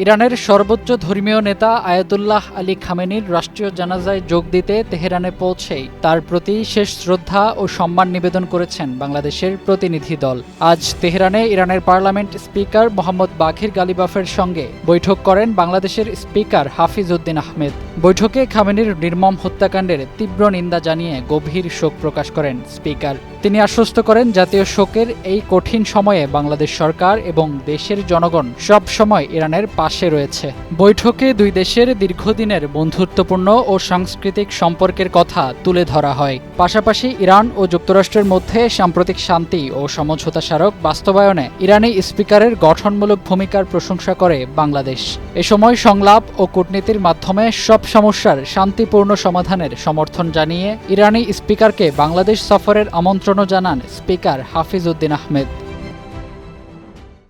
ইরানের সর্বোচ্চ ধর্মীয় নেতা আয়াতুল্লাহ আলী খামেনির রাষ্ট্রীয় জানাজায় যোগ দিতে তেহরানে পৌঁছেই তার প্রতি শেষ শ্রদ্ধা ও সম্মান নিবেদন করেছেন বাংলাদেশের প্রতিনিধি দল। আজ তেহরানে ইরানের পার্লামেন্ট স্পিকার মোহাম্মদ বাঘির গালিবাফের সঙ্গে বৈঠক করেন বাংলাদেশের স্পিকার হাফিজ উদ্দিন আহমেদ। বৈঠকে খামেনির নির্মম হত্যাকাণ্ডের তীব্র নিন্দা জানিয়ে গভীর শোক প্রকাশ করেন স্পিকার। তিনি আশ্বস্ত করেন, জাতীয় শোকের এই কঠিন সময়ে বাংলাদেশ সরকার এবং দেশের জনগণ সব সময় ইরানের পাশে রয়েছে। বৈঠকে দুই দেশের দীর্ঘদিনের বন্ধুত্বপূর্ণ ও সাংস্কৃতিক সম্পর্কের কথা তুলে ধরা হয়। পাশাপাশি ইরান ও যুক্তরাষ্ট্রের মধ্যে সাম্প্রতিক শান্তি ও সমঝোতা স্মারক বাস্তবায়নে ইরানি স্পিকারের গঠনমূলক ভূমিকার প্রশংসা করে বাংলাদেশ। এ সময় সংলাপ ও কূটনীতির মাধ্যমে সব সমস্যার শান্তিপূর্ণ সমাধানের সমর্থন জানিয়ে ইরানি স্পিকারকে বাংলাদেশ সফরের আমন্ত্রণও জানান স্পিকার হাফিজ উদ্দিন আহমেদ।